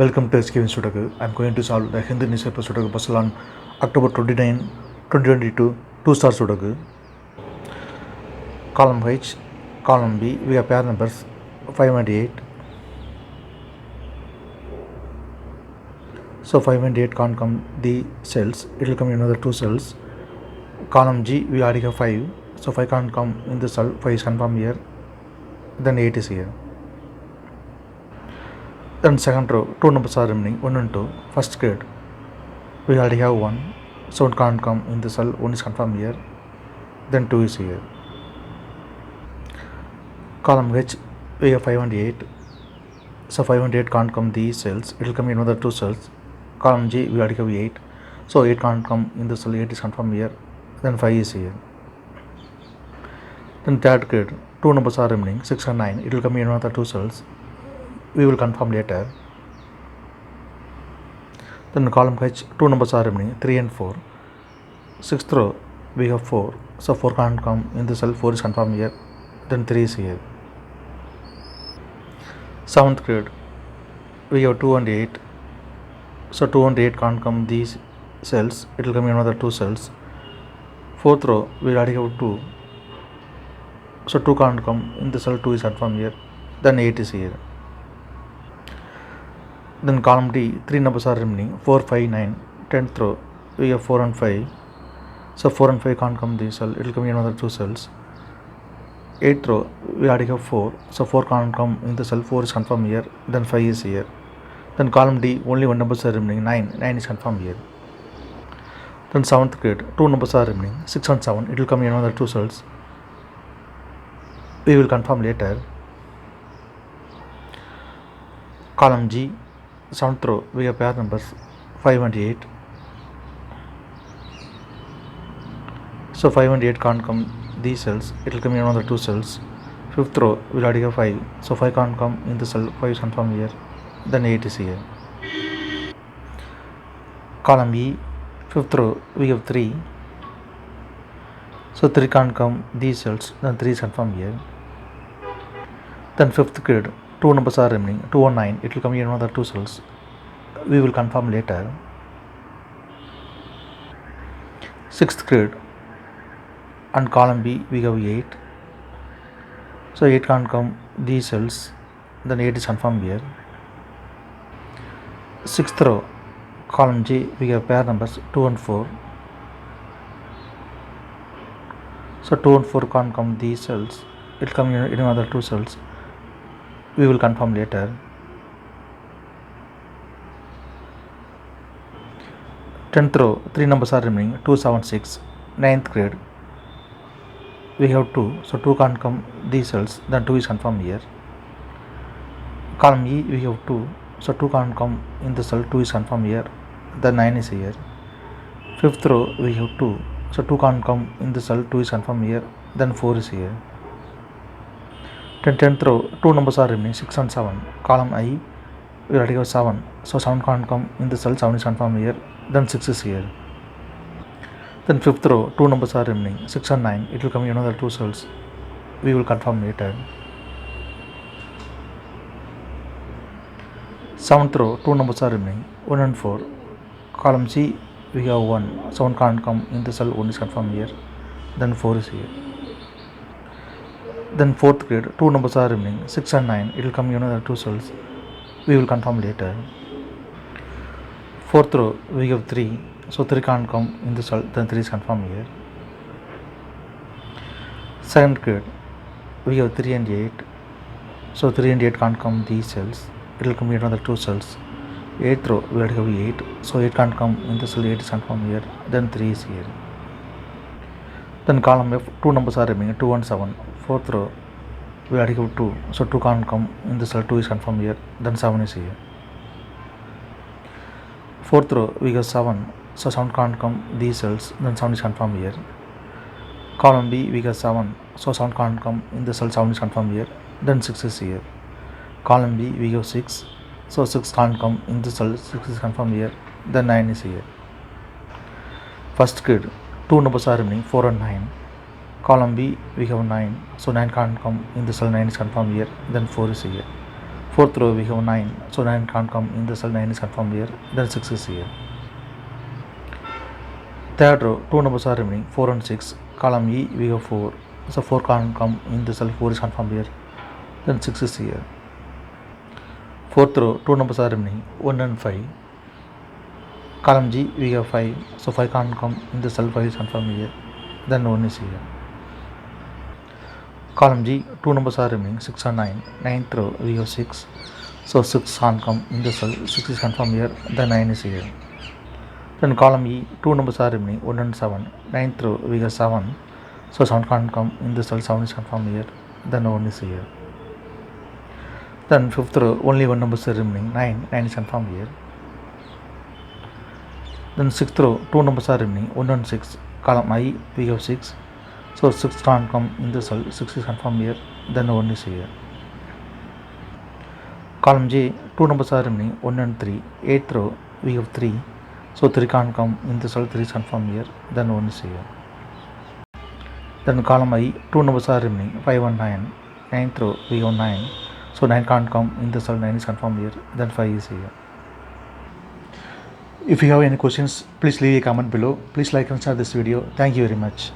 Welcome to SkVm Sudoku. I am going to solve the Hindu newspaper Sudoku puzzle on October 29, 2022, 2-star Sudoku. Column H, column B, we have pair numbers 5 and 8. So 5 and 8 can't come the cells, it will come in another 2 cells. Column G, we already have 5, so 5 can't come in the cell, 5 is confirmed here, then 8 is here. Then second row, 2 numbers are remaining, 1 and 2. First grade, we already have 1, so it can't come in the cell, 1 is confirmed here, then 2 is here. Column H, we have 5 and 8, so 5 and 8 can't come these cells, it will come in another 2 cells. Column G, we already have 8, so 8 can't come in the cell, 8 is confirmed here, then 5 is here. Then third grade, 2 numbers are remaining, 6 and 9, it will come in another 2 cells. We will confirm later. Then column H, 2 numbers are remaining, 3 and 4. Sixth row, we have 4, so 4 can't come in the cell, 4 is confirmed here, then 3 is here. Seventh grade, we have 2 and 8, so 2 and 8 can't come these cells, it will come in another 2 cells. Fourth row, we already have 2, so 2 can't come in the cell, 2 is confirmed here, then 8 is here. Then column D, 3 numbers are remaining, 4, 5, 9. 10th row, we have 4 and 5. So 4 and 5 can't come this cell, it will come in another 2 cells. 8th row, we already have 4. So 4 can't come in the cell, 4 is confirmed here, then 5 is here. Then column D, only 1 numbers are remaining, 9. 9 is confirmed here. Then 7th grade, 2 numbers are remaining, 6 and 7. It will come in another 2 cells. We will confirm later. Column G, 7th row, we have pair numbers 5 and 8. So 5 and 8 can't come these cells, it will come in another 2 cells. 5th row, we already have 5, so 5 can't come in the cell, 5 is confirmed here, then 8 is here. Column E, 5th row, we have 3, so 3 can't come these cells, then 3 is confirmed here. Then 5th grade, 2 numbers are remaining, 2 and 9, it will come in another 2 cells. We will confirm later. 6th grade, and column B, we have 8, so 8 can't come these cells, then 8 is confirmed here. 6th row, column J, we have pair numbers 2 and 4, so 2 and 4 can't come these cells, it will come in another 2 cells. We will confirm later. 10th row, 3 numbers are remaining, 2, 7, 6. 9th grade, we have 2, so 2 can't come these cells, then 2 is confirmed here. Column E, we have 2, so 2 can't come in the cell, 2 is confirmed here, then 9 is here. 5th row, we have 2, so 2 can't come in the cell, 2 is confirmed here, then 4 is here. 10th row, 2 numbers are remaining, 6 and 7. Column I, we already have 7, so 7 can't come in the cell, 7 is confirmed here, then 6 is here. Then 5th row, 2 numbers are remaining, 6 and 9, it will come in another 2 cells. We will confirm later. 7th row, 2 numbers are remaining, 1 and 4. Column C, we have 1, so 1 can't come in the cell, 1 is confirmed here, then 4 is here. Then 4th grade, 2 numbers are remaining, 6 and 9, it will come in another 2 cells. We will confirm later. 4th row, we have 3, so 3 can't come in the cell, then 3 is confirmed here. 2nd grade, we have 3 and 8, so 3 and 8 can't come these cells, it will come in another 2 cells. 8th row, we already have 8, so 8 can't come in the cell, 8 is confirmed here, then 3 is here. Then column F, 2 numbers are remaining, 2 and 7. 4th row, we already have 2, so 2 can't come in the cell, 2 is confirmed here, then 7 is here. 4th row, we have 7, so 7 can't come these cells, then 7 is confirmed here. Column B, we have 7, so 7 can't come in the cell, 7 is confirmed here, then 6 is here. Column B, we have 6, so 6 can't come in the cell, 6 is confirmed here, then 9 is here. First grade, 2 numbers are remaining, 4 and 9. Column B, we have 9, so 9 can't come in the cell, 9 is confirmed here, then 4 is here. Fourth row we have 9, so 9 can't come in the cell, 9 is confirmed here, then 6 is here. Third row, 2 numbers are remaining, 4 and 6, column E we have 4, so 4 can't come in the cell, 4 is confirmed here, then 6 is here. Fourth row, 2 numbers are remaining, 1 and 5, column G we have 5, so 5 can't come in the cell, 5 is confirmed here, then 1 is here. Column G, 2 numbers are remaining, 6 and 9, 9th row we have 6, so 6 can't come in the cell, 6 is confirmed here, then 9 is here. Then column E, 2 numbers are remaining, 1 and 7, 9th row we have 7, so 7 can't come in the cell, 7 is confirmed here, then 1 is here. Then 5th row, only 1 number is remaining, 9, 9 is confirmed here. Then 6th row, 2 numbers are remaining, 1 and 6, column I we have 6, so 6 can't come in the cell, 6 is confirmed here, then 1 is here. Column J, 2 numbers are remaining, 1 and 3, 8th row we have 3, so 3 can't come in the cell, 3 is confirmed here, then 1 is here. Then column I, 2 numbers are remaining, 5 and 9, 9th row we have 9, so 9 can't come in the cell, 9 is confirmed here, then 5 is here. If you have any questions, please leave a comment below. Please like and share this video. Thank you very much.